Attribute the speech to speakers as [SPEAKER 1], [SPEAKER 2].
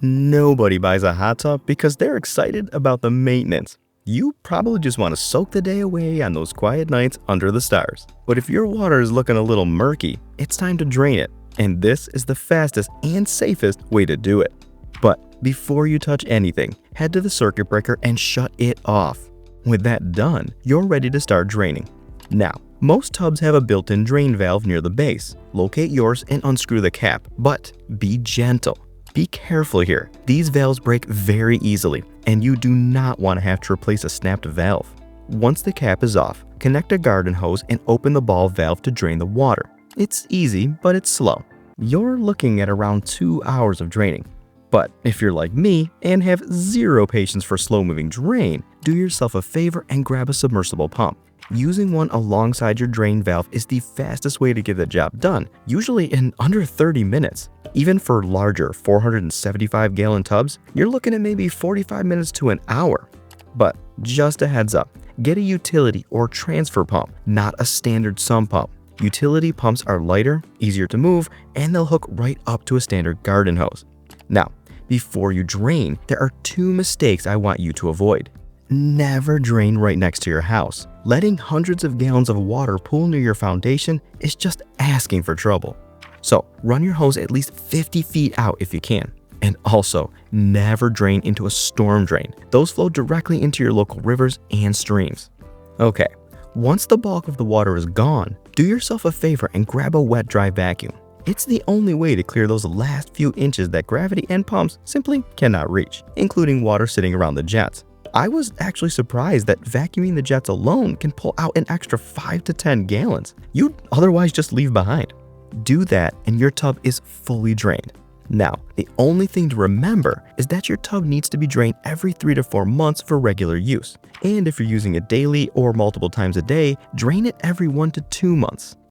[SPEAKER 1] Nobody buys a hot tub because they're excited about the maintenance. You probably just want to soak the day away on those quiet nights under the stars. But if your water is looking a little murky, it's time to drain it. And this is the fastest and safest way to do it. But before you touch anything, head to the circuit breaker and shut it off. With that done, you're ready to start draining. Now, most tubs have a built-in drain valve near the base. Locate yours and unscrew the cap, but be gentle. Be careful here. These valves break very easily, and you do not want to have to replace a snapped valve. Once the cap is off, connect a garden hose and open the ball valve to drain the water. It's easy, but it's slow. You're looking at around 2 hours of draining. But if you're like me and have zero patience for slow-moving drain, do yourself a favor and grab a submersible pump. Using one alongside your drain valve is the fastest way to get the job done, usually in under 30 minutes. Even for larger 475-gallon tubs, you're looking at maybe 45 minutes to an hour. But just a heads up, get a utility or transfer pump, not a standard sump pump. Utility pumps are lighter, easier to move, and they'll hook right up to a standard garden hose. Now, before you drain, there are 2 mistakes I want you to avoid. Never drain right next to your house. Letting hundreds of gallons of water pool near your foundation is just asking for trouble. So run your hose at least 50 feet out if you can. And also, never drain into a storm drain. Those flow directly into your local rivers and streams. Okay, once the bulk of the water is gone, do yourself a favor and grab a wet, dry vacuum. It's the only way to clear those last few inches that gravity and pumps simply cannot reach, including water sitting around the jets. I was actually surprised that vacuuming the jets alone can pull out an extra 5 to 10 gallons you'd otherwise just leave behind. Do that and your tub is fully drained. Now, the only thing to remember is that your tub needs to be drained every 3 to 4 months for regular use. And if you're using it daily or multiple times a day, drain it every 1 to 2 months.